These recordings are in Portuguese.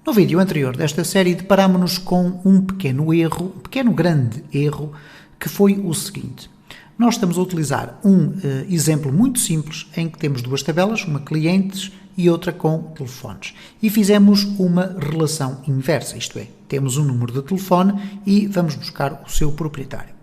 No vídeo anterior desta série deparámonos com um pequeno erro, um pequeno grande erro, que foi o seguinte. Nós estamos a utilizar um exemplo muito simples em que temos duas tabelas, uma clientes e outra com telefones. E fizemos uma relação inversa, isto é, temos um número de telefone e vamos buscar o seu proprietário.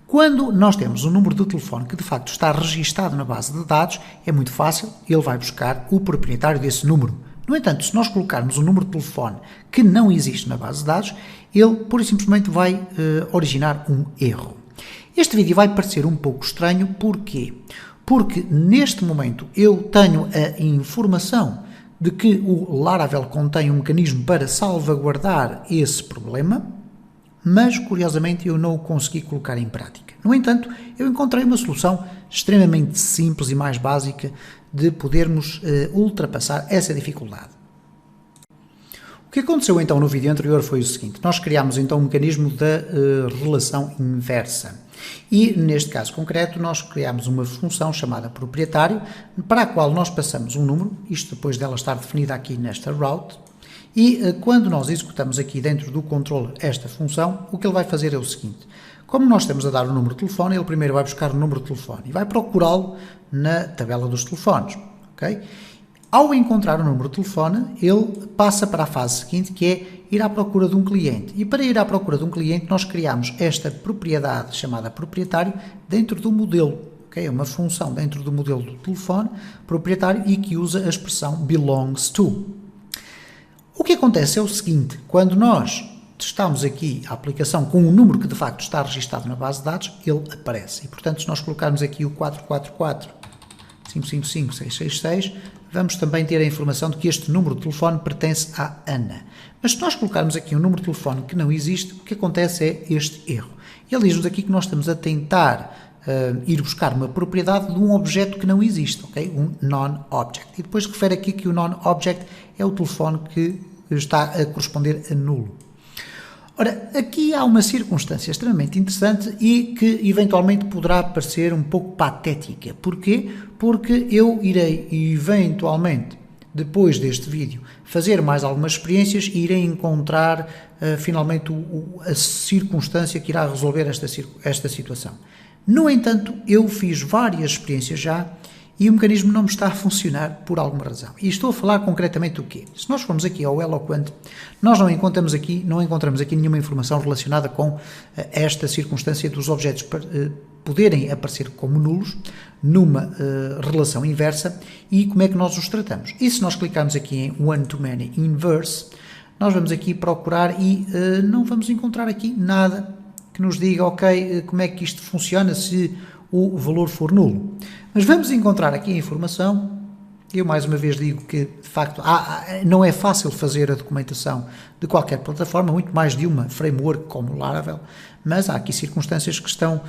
Quando nós temos um número de telefone que de facto está registado na base de dados, é muito fácil, ele vai buscar o proprietário desse número. No entanto, se nós colocarmos um número de telefone que não existe na base de dados, ele pura e simplesmente vai originar um erro. Este vídeo vai parecer um pouco estranho, porquê? Porque neste momento eu tenho a informação de que o Laravel contém um mecanismo para salvaguardar esse problema, mas curiosamente eu não o consegui colocar em prática. No entanto, eu encontrei uma solução extremamente simples e mais básica de podermos ultrapassar essa dificuldade. O que aconteceu então no vídeo anterior foi o seguinte, nós criámos então um mecanismo da relação inversa e neste caso concreto nós criámos uma função chamada proprietário para a qual nós passamos um número, isto depois dela estar definida aqui nesta route, e quando nós executamos aqui dentro do controller esta função, o que ele vai fazer é o seguinte, como nós estamos a dar o número de telefone, ele primeiro vai buscar o número de telefone e vai procurá-lo na tabela dos telefones, ok? Ao encontrar o número de telefone, ele passa para a fase seguinte, que é ir à procura de um cliente. E para ir à procura de um cliente, nós criamos esta propriedade chamada proprietário dentro do modelo, ok? É uma função dentro do modelo do telefone proprietário e que usa a expressão belongs to. O que acontece é o seguinte, quando nós testamos aqui a aplicação com um número que de facto está registado na base de dados, ele aparece. E portanto, se nós colocarmos aqui o 444 555 666, vamos também ter a informação de que este número de telefone pertence à Ana. Mas se nós colocarmos aqui um número de telefone que não existe, o que acontece é este erro. Ele diz-nos aqui que nós estamos a tentar ir buscar uma propriedade de um objeto que não existe, ok? Um non-object. E depois refere aqui que o non-object é o telefone que está a corresponder a nulo. Ora, aqui há uma circunstância extremamente interessante e que eventualmente poderá parecer um pouco patética. Porquê? Porque eu irei eventualmente, depois deste vídeo, fazer mais algumas experiências e irei encontrar finalmente a circunstância que irá resolver esta situação. No entanto, eu fiz várias experiências já e o mecanismo não me está a funcionar por alguma razão. E estou a falar concretamente do quê? Se nós formos aqui ao Eloquent, nós não encontramos aqui nenhuma informação relacionada com esta circunstância dos objetos poderem aparecer como nulos numa relação inversa e como é que nós os tratamos. E se nós clicarmos aqui em One-to-Many Inverse, nós vamos aqui procurar e não vamos encontrar aqui nada que nos diga, ok, como é que isto funciona se o valor for nulo. Mas vamos encontrar aqui a informação, eu mais uma vez digo que de facto não é fácil fazer a documentação de qualquer plataforma, muito mais de uma framework como o Laravel, mas há aqui circunstâncias que estão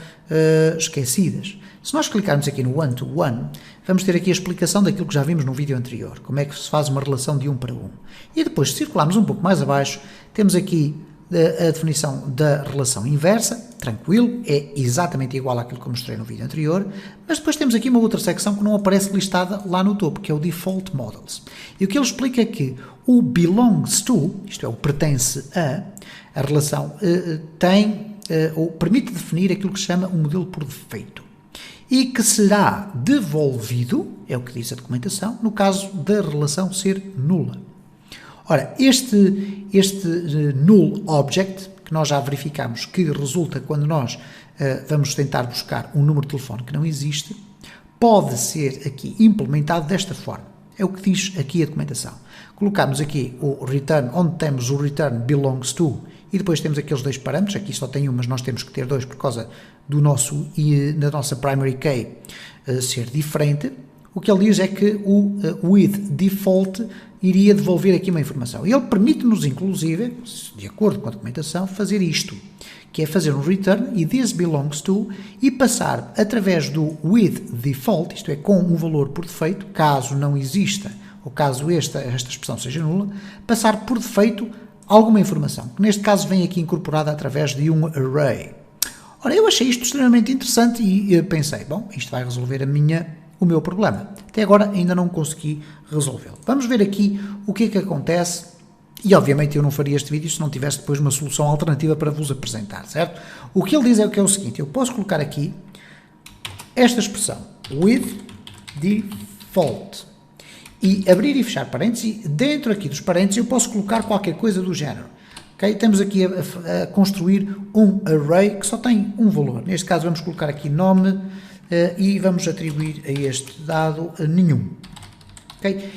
esquecidas. Se nós clicarmos aqui no One-to-One, vamos ter aqui a explicação daquilo que já vimos no vídeo anterior, como é que se faz uma relação de 1 para 1. E depois, se circularmos um pouco mais abaixo, temos aqui a definição da relação inversa, tranquilo, é exatamente igual àquilo que eu mostrei no vídeo anterior, mas depois temos aqui uma outra secção que não aparece listada lá no topo, que é o Default Models. E o que ele explica é que o belongs to, isto é, o pertence a relação, ou permite definir aquilo que se chama um modelo por defeito. E que será devolvido, é o que diz a documentação, no caso da relação ser nula. Ora, este null object, que nós já verificamos que resulta quando nós vamos tentar buscar um número de telefone que não existe, pode ser aqui implementado desta forma. É o que diz aqui a documentação. Colocamos aqui o return, onde temos o return belongs to, e depois temos aqueles dois parâmetros, aqui só tem um, mas nós temos que ter dois por causa da nossa primary key ser diferente. O que ele diz é que o with default iria devolver aqui uma informação. E ele permite-nos, inclusive, de acordo com a documentação, fazer isto, que é fazer um return e this belongs to e passar através do with default, isto é, com um valor por defeito, caso não exista ou caso esta expressão seja nula, passar por defeito alguma informação, que neste caso vem aqui incorporada através de um array. Ora, eu achei isto extremamente interessante e pensei, bom, isto vai resolver o meu problema. Até agora ainda não consegui resolvê-lo. Vamos ver aqui o que é que acontece E obviamente eu não faria este vídeo se não tivesse depois uma solução alternativa para vos apresentar, certo? O que ele diz é o seguinte, eu posso colocar aqui esta expressão, with default, e abrir e fechar parênteses, e dentro aqui dos parênteses eu posso colocar qualquer coisa do género. Okay? Estamos aqui a construir um array que só tem um valor. Neste caso vamos colocar aqui nome e vamos atribuir a este dado nenhum. Okay?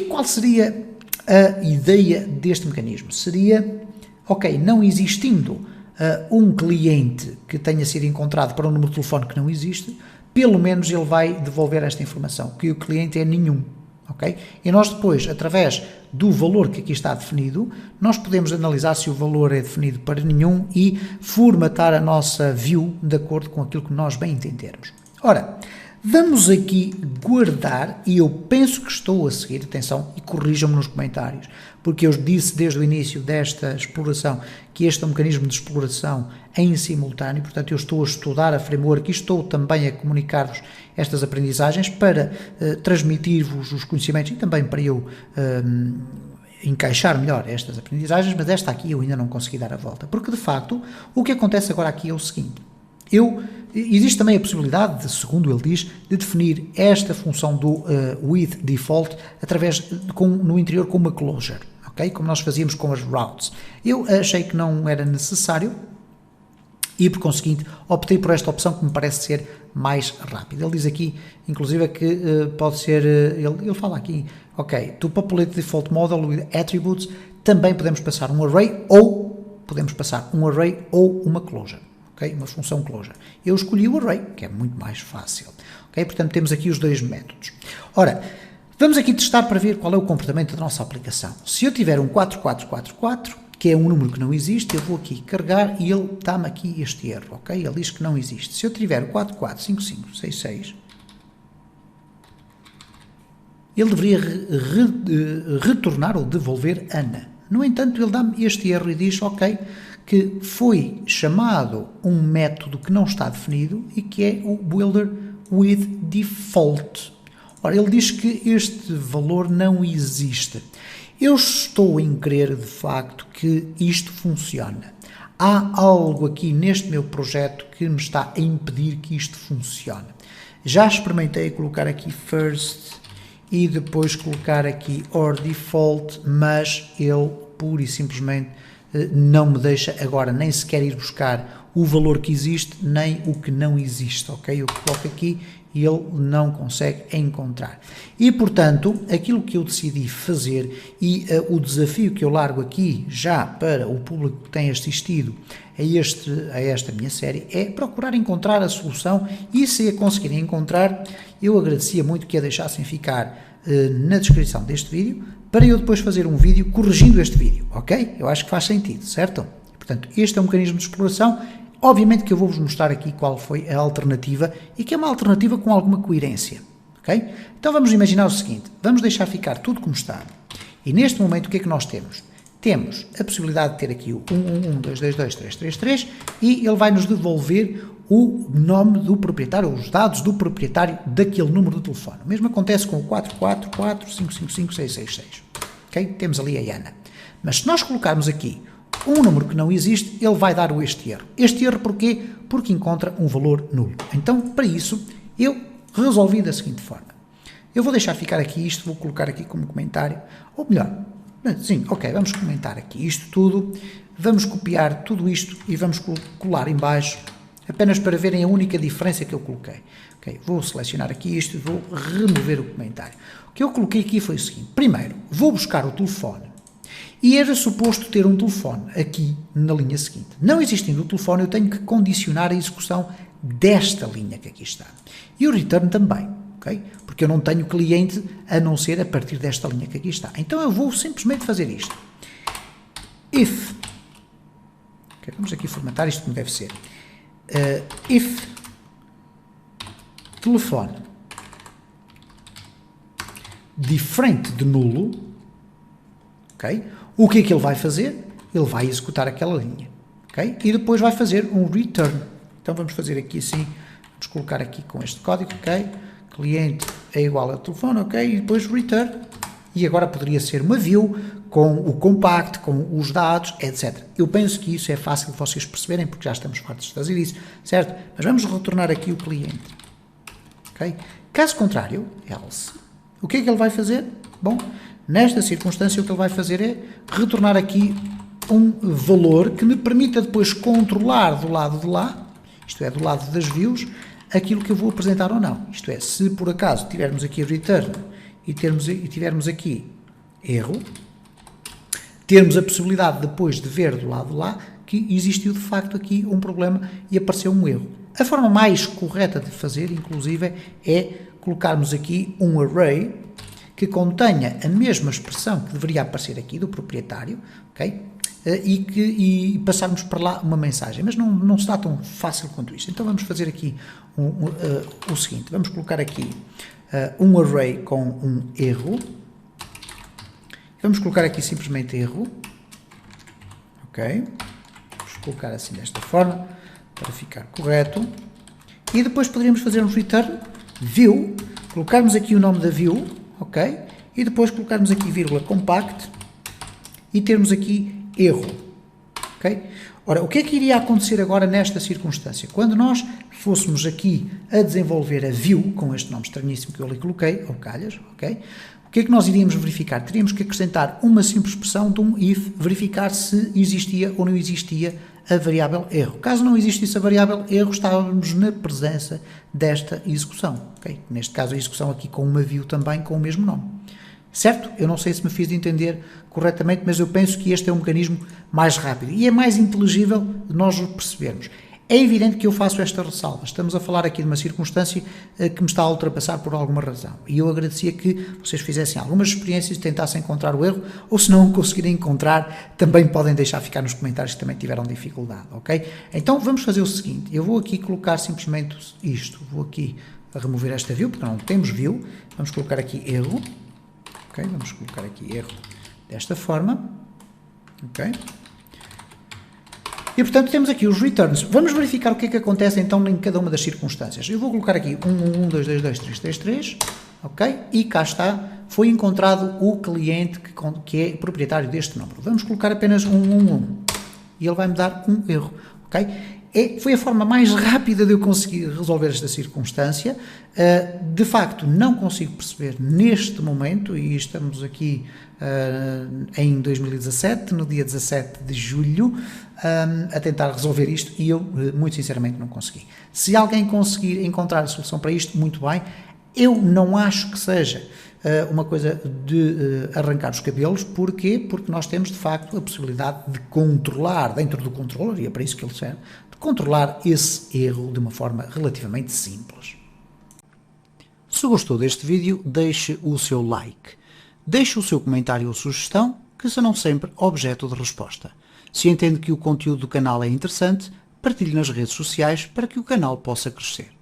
Qual seria a ideia deste mecanismo? Seria, ok, não existindo um cliente que tenha sido encontrado para um número de telefone que não existe, pelo menos ele vai devolver esta informação, que o cliente é nenhum. Okay? E nós depois, através do valor que aqui está definido, nós podemos analisar se o valor é definido para nenhum e formatar a nossa view de acordo com aquilo que nós bem entendermos. Ora, vamos aqui guardar, e eu penso que estou a seguir, atenção, e corrijam-me nos comentários, porque eu disse desde o início desta exploração que este é um mecanismo de exploração em simultâneo, portanto eu estou a estudar a framework e estou também a comunicar-vos estas aprendizagens para transmitir-vos os conhecimentos e também para eu encaixar melhor estas aprendizagens, mas esta aqui eu ainda não consegui dar a volta, porque de facto o que acontece agora aqui é o seguinte, existe também a possibilidade, segundo ele diz, de definir esta função do with default através no interior com uma closure, ok? Como nós fazíamos com as routes. Eu achei que não era necessário e, por conseguinte, optei por esta opção que me parece ser mais rápida. Ele diz aqui, inclusive, que pode ser, ele fala aqui, ok, to populate the default model with attributes, também podemos passar um array ou uma closure. Okay? Uma função closure. Eu escolhi o array, que é muito mais fácil. Okay? Portanto, temos aqui os dois métodos. Ora, vamos aqui testar para ver qual é o comportamento da nossa aplicação. Se eu tiver um 4444, que é um número que não existe, eu vou aqui carregar e ele dá-me aqui este erro. Okay? Ele diz que não existe. Se eu tiver o 445566, ele deveria retornar ou devolver Ana. No entanto, ele dá-me este erro e diz, ok, que foi chamado um método que não está definido e que é o builder with default. Ora, ele diz que este valor não existe. Eu estou em crer de facto que isto funciona. Há algo aqui neste meu projeto que me está a impedir que isto funcione. Já experimentei colocar aqui first e depois colocar aqui or default, mas ele pura e simplesmente não me deixa agora nem sequer ir buscar o valor que existe, nem o que não existe, ok? Eu coloco aqui e ele não consegue encontrar. E, portanto, aquilo que eu decidi fazer e o desafio que eu largo aqui já para o público que tem assistido a esta minha série é procurar encontrar a solução e, se a conseguirem encontrar, eu agradecia muito que a deixassem ficar na descrição deste vídeo para eu depois fazer um vídeo corrigindo este vídeo, ok? Eu acho que faz sentido, certo? Portanto, este é um mecanismo de exploração. Obviamente que eu vou-vos mostrar aqui qual foi a alternativa e que é uma alternativa com alguma coerência, ok? Então vamos imaginar o seguinte, vamos deixar ficar tudo como está e neste momento o que é que nós temos? Temos a possibilidade de ter aqui o 111222333 e ele vai nos devolver o nome do proprietário, os dados do proprietário daquele número de telefone. O mesmo acontece com o 444555666, ok? Temos ali a Ana. Mas se nós colocarmos aqui um número que não existe, ele vai dar este erro. Este erro porquê? Porque encontra um valor nulo. Então, para isso, eu resolvi da seguinte forma. Eu vou deixar ficar aqui isto, vou colocar aqui como comentário, ou melhor, sim, ok, vamos comentar aqui isto tudo, vamos copiar tudo isto e vamos colar em baixo, apenas para verem a única diferença que eu coloquei. Ok, vou selecionar aqui isto e vou remover o comentário. O que eu coloquei aqui foi o seguinte, primeiro, vou buscar o telefone, e era suposto ter um telefone aqui na linha seguinte. Não existindo o telefone, eu tenho que condicionar a execução desta linha que aqui está. E o return também, ok? Porque eu não tenho cliente a não ser a partir desta linha que aqui está. Então eu vou simplesmente fazer isto. If, okay, vamos aqui formatar isto como deve ser. If telefone diferente de nulo, ok? O que é que ele vai fazer? Ele vai executar aquela linha, ok? E depois vai fazer um return. Então vamos fazer aqui assim, vamos colocar aqui com este código, ok? Cliente é igual a telefone, ok? E depois return, e agora poderia ser uma view com o compact, com os dados, etc. Eu penso que isso é fácil de vocês perceberem, porque já estamos fartos de fazer isso, certo? Mas vamos retornar aqui o cliente. Okay? Caso contrário, else, o que é que ele vai fazer? Bom, nesta circunstância o que ele vai fazer é retornar aqui um valor que me permita depois controlar do lado de lá, isto é, do lado das views, aquilo que eu vou apresentar ou não. Isto é, se por acaso tivermos aqui return e tivermos aqui erro, termos a possibilidade depois de ver do lado de lá que existiu de facto aqui um problema e apareceu um erro. A forma mais correta de fazer, inclusive, é colocarmos aqui um array que contenha a mesma expressão que deveria aparecer aqui do proprietário, ok? E passarmos para lá uma mensagem, mas não será tão fácil quanto isso. Então vamos fazer aqui o seguinte, vamos colocar aqui um array com um erro, vamos colocar aqui simplesmente erro, ok? Vamos colocar assim desta forma, para ficar correto, e depois poderíamos fazer um return view, colocarmos aqui o nome da view, ok? E depois colocarmos aqui vírgula compact e termos aqui erro, ok? Ora, o que é que iria acontecer agora nesta circunstância? Quando nós fôssemos aqui a desenvolver a view, com este nome estranhíssimo que eu ali coloquei, ou calhas, ok? O que é que nós iríamos verificar? Teríamos que acrescentar uma simples expressão de um if, verificar se existia ou não existia a variável erro. Caso não existisse a variável erro, estávamos na presença desta execução, ok? Neste caso a execução aqui com uma view também com o mesmo nome. Certo? Eu não sei se me fiz entender corretamente, mas eu penso que este é um mecanismo mais rápido e é mais inteligível de nós o percebermos. É evidente que eu faço esta ressalva. Estamos a falar aqui de uma circunstância que me está a ultrapassar por alguma razão. E eu agradecia que vocês fizessem algumas experiências e tentassem encontrar o erro, ou se não conseguirem encontrar, também podem deixar ficar nos comentários que também tiveram dificuldade, ok? Então vamos fazer o seguinte, eu vou aqui colocar simplesmente isto, vou aqui remover esta view, porque não temos view, vamos colocar aqui erro, ok? Vamos colocar aqui erro desta forma, ok? E, portanto, temos aqui os returns. Vamos verificar o que é que acontece, então, em cada uma das circunstâncias. Eu vou colocar aqui 112223333, ok? E cá está, foi encontrado o cliente que é proprietário deste número. Vamos colocar apenas 111 e ele vai me dar um erro, ok? Foi a forma mais rápida de eu conseguir resolver esta circunstância. De facto, não consigo perceber neste momento, e estamos aqui em 2017, no dia 17 de julho, a tentar resolver isto, e eu, muito sinceramente, não consegui. Se alguém conseguir encontrar a solução para isto, muito bem. Eu não acho que seja uma coisa de arrancar os cabelos. Porquê? Porque nós temos, de facto, a possibilidade de controlar, dentro do controller, e é para isso que ele serve, de controlar esse erro de uma forma relativamente simples. Se gostou deste vídeo, deixe o seu like. Deixe o seu comentário ou sugestão, que serão sempre objeto de resposta. Se entende que o conteúdo do canal é interessante, partilhe nas redes sociais para que o canal possa crescer.